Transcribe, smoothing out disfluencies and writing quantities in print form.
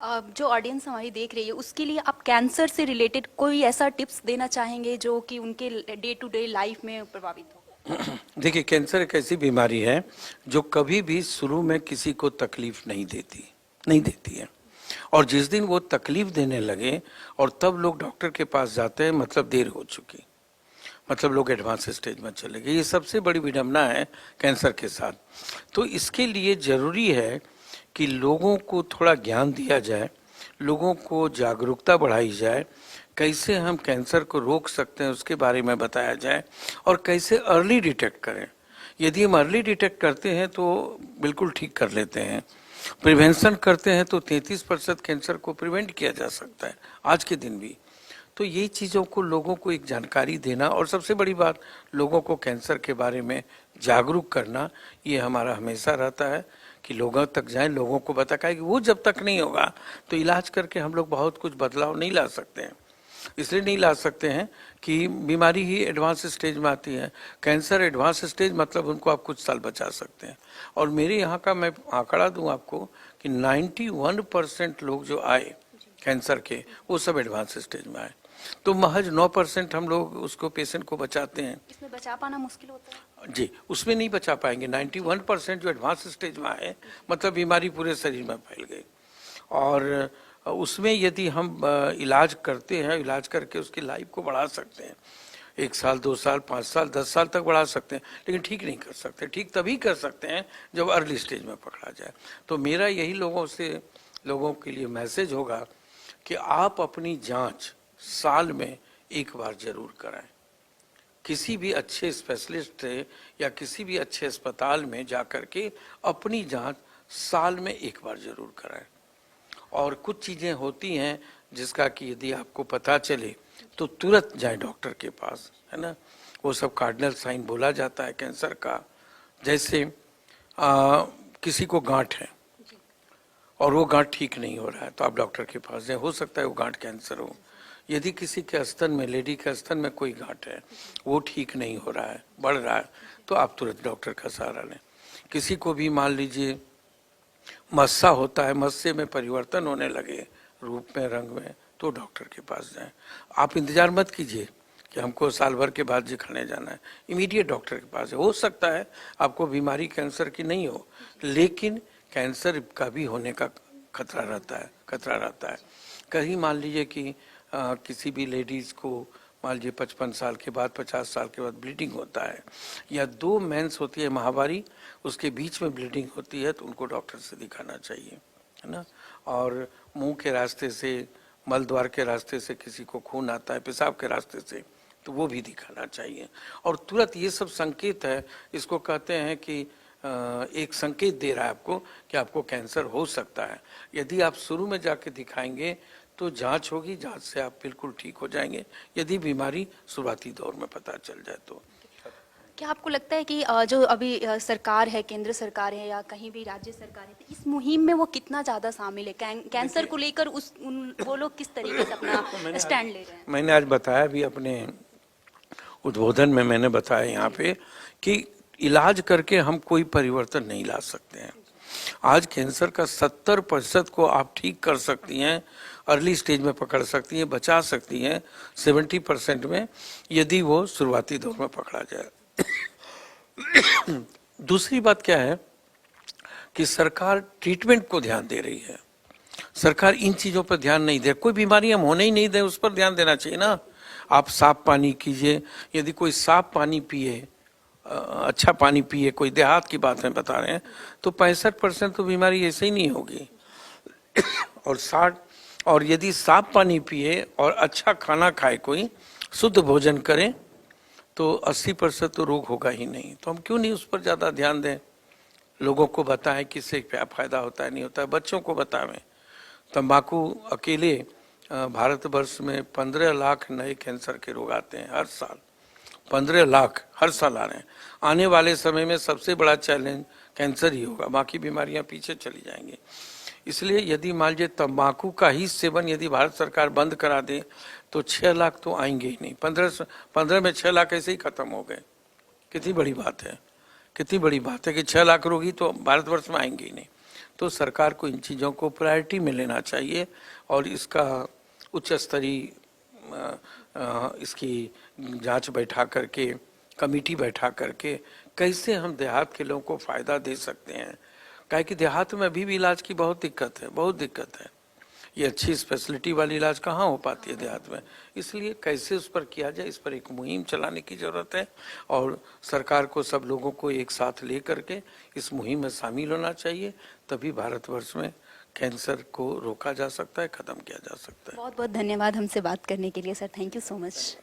जो ऑडियंस हमारी देख रही है उसके लिए आप कैंसर से रिलेटेड कोई ऐसा टिप्स देना चाहेंगे जो कि उनके डे टू डे लाइफ में प्रभावित हो? देखिए, कैंसर एक ऐसी बीमारी है जो कभी भी शुरू में किसी को तकलीफ नहीं देती है। और जिस दिन वो तकलीफ देने लगे और तब लोग डॉक्टर के पास जाते हैं, मतलब देर हो चुकी, मतलब लोग एडवांस स्टेज में चले गए। ये सबसे बड़ी विडंबना है कैंसर के साथ। तो इसके लिए जरूरी है कि लोगों को थोड़ा ज्ञान दिया जाए, लोगों को जागरूकता बढ़ाई जाए, कैसे हम कैंसर को रोक सकते हैं उसके बारे में बताया जाए, और कैसे अर्ली डिटेक्ट करें। यदि हम अर्ली डिटेक्ट करते हैं तो बिल्कुल ठीक कर लेते हैं, प्रिवेंशन करते हैं तो 33% कैंसर को प्रिवेंट किया जा सकता है आज के दिन भी। तो ये चीज़ों को लोगों को एक जानकारी देना, और सबसे बड़ी बात लोगों को कैंसर के बारे में जागरूक करना, ये हमारा हमेशा रहता है कि लोगों तक जाएं, लोगों को बताएं कि वो जब तक नहीं होगा तो इलाज करके हम लोग बहुत कुछ बदलाव नहीं ला सकते हैं। इसलिए नहीं ला सकते हैं कि बीमारी ही एडवांस स्टेज में आती है। कैंसर एडवांस स्टेज मतलब उनको आप कुछ साल बचा सकते हैं। और मेरे यहाँ का मैं आंकड़ा दूं आपको कि 91% लोग जो आए कैंसर के, वो सब एडवांस स्टेज में आए। तो महज 9% हम लोग उसको पेशेंट को बचाते हैं। इसमें बचा पाना मुश्किल होता है जी, उसमें नहीं बचा पाएंगे। 91% जो एडवांस स्टेज में आए, मतलब बीमारी पूरे शरीर में फैल गई। और उसमें यदि हम इलाज करते हैं, इलाज करके उसकी लाइफ को बढ़ा सकते हैं, 1 साल 2 साल 5 साल 10 साल तक बढ़ा सकते हैं, लेकिन ठीक नहीं कर सकते। ठीक तभी कर सकते हैं जब अर्ली स्टेज में पकड़ा जाए। तो मेरा यही लोगों के लिए मैसेज होगा कि आप अपनी जांच साल में एक बार जरूर कराएं। किसी भी अच्छे स्पेशलिस्ट से या किसी भी अच्छे अस्पताल में जाकर के अपनी जांच साल में एक बार जरूर कराएं। और कुछ चीज़ें होती हैं जिसका कि यदि आपको पता चले तो तुरंत जाए डॉक्टर के पास, है ना। वो सब कार्डिनल साइन बोला जाता है कैंसर का। जैसे किसी को गांठ है और वो गांठ ठीक नहीं हो रहा है तो आप डॉक्टर के पास जाए, हो सकता है वो गांठ कैंसर हो। यदि किसी के स्तन में, लेडी के स्तन में कोई गांठ है, वो ठीक नहीं हो रहा है, बढ़ रहा है, तो आप तुरंत डॉक्टर का सहारा लें। किसी को भी मान लीजिए मस्सा होता है, मस्से में परिवर्तन होने लगे रूप में, रंग में, तो डॉक्टर के पास जाएं। आप इंतजार मत कीजिए कि हमको साल भर के बाद दिखाने जाना है, इमीडिएट डॉक्टर के पास है। हो सकता है आपको बीमारी कैंसर की नहीं हो, लेकिन कैंसर का भी होने का खतरा रहता है। कहीं मान लीजिए कि किसी भी लेडीज को मान लीजिए 55 साल के बाद, 50 साल के बाद ब्लीडिंग होता है, या 2 मेंस होती है महावारी, उसके बीच में ब्लीडिंग होती है, तो उनको डॉक्टर से दिखाना चाहिए, है ना। और मुंह के रास्ते से, मल द्वार के रास्ते से किसी को खून आता है, पेशाब के रास्ते से, तो वो भी दिखाना चाहिए। और तुरंत ये सब संकेत है, इसको कहते हैं कि एक संकेत दे रहा है आपको कि आपको कैंसर हो सकता है। यदि आप शुरू में जाके दिखाएंगे तो जांच होगी, जांच से आप बिल्कुल ठीक हो जाएंगे, यदि बीमारी शुरुआती दौर में पता चल जाए तो। क्या आपको लगता है कि जो अभी सरकार है, केंद्र सरकार है या कहीं भी राज्य सरकार है, तो इस मुहिम में वो कितना ज़्यादा शामिल है? कैंसर को लेकर वो लोग किस तरीके से अपना स्टैंड ले रहे हैं? मैंने आज बताया भी अपने उद्बोधन में, मैंने बताया यहाँ पे कि इलाज करके हम कोई परिवर्तन नहीं ला सकते हैं। आज कैंसर का 70% को आप ठीक कर सकती हैं, अर्ली स्टेज में पकड़ सकती हैं, बचा सकती हैं 70% में, यदि वो शुरुआती दौर में पकड़ा जाए। दूसरी बात क्या है कि सरकार ट्रीटमेंट को ध्यान दे रही है। सरकार इन चीजों पर ध्यान नहीं दे, कोई बीमारी हम होने ही नहीं दें, उस पर ध्यान देना चाहिए ना। आप साफ पानी कीजिए, यदि कोई साफ पानी पिए, अच्छा पानी पिए, कोई देहात की बात में बता रहे हैं, तो 65% तो बीमारी ऐसे ही नहीं होगी। और यदि साफ पानी पिए और अच्छा खाना खाए, कोई शुद्ध भोजन करें, तो 80% तो रोग होगा ही नहीं। तो हम क्यों नहीं उस पर ज़्यादा ध्यान दें, लोगों को बताएं किससे क्या फायदा होता है, नहीं होता है, बच्चों को बताएं। तंबाकू अकेले भारतवर्ष में 15 लाख नए कैंसर के रोग आते हैं हर साल। 15 लाख हर साल आ रहे हैं। आने वाले समय में सबसे बड़ा चैलेंज कैंसर ही होगा, बाकी बीमारियां पीछे चली जाएंगी। इसलिए यदि मान लीजिए तंबाकू का ही सेवन यदि भारत सरकार बंद करा दे तो 6 लाख तो आएंगे ही नहीं। 15 में 6 लाख ऐसे ही खत्म हो गए। कितनी बड़ी बात है, कितनी बड़ी बात है कि 6 लाख रोगी तो भारतवर्ष में आएंगे ही नहीं। तो सरकार को इन चीज़ों को प्रायोरिटी में लेना चाहिए और इसका उच्च स्तरीय इसकी जांच बैठा करके, कमेटी बैठा करके कैसे हम देहात के लोगों को फायदा दे सकते हैं। काहे कि देहात में अभी भी इलाज की बहुत दिक्कत है, बहुत दिक्कत है। ये अच्छी स्पेशलिटी वाली इलाज कहाँ हो पाती है देहात में। इसलिए कैसे उस पर किया जाए, इस पर एक मुहिम चलाने की जरूरत है और सरकार को सब लोगों को एक साथ ले करके इस मुहिम में शामिल होना चाहिए। तभी भारतवर्ष में कैंसर को रोका जा सकता है, खत्म किया जा सकता है। बहुत बहुत धन्यवाद हमसे बात करने के लिए sir, thank you so much.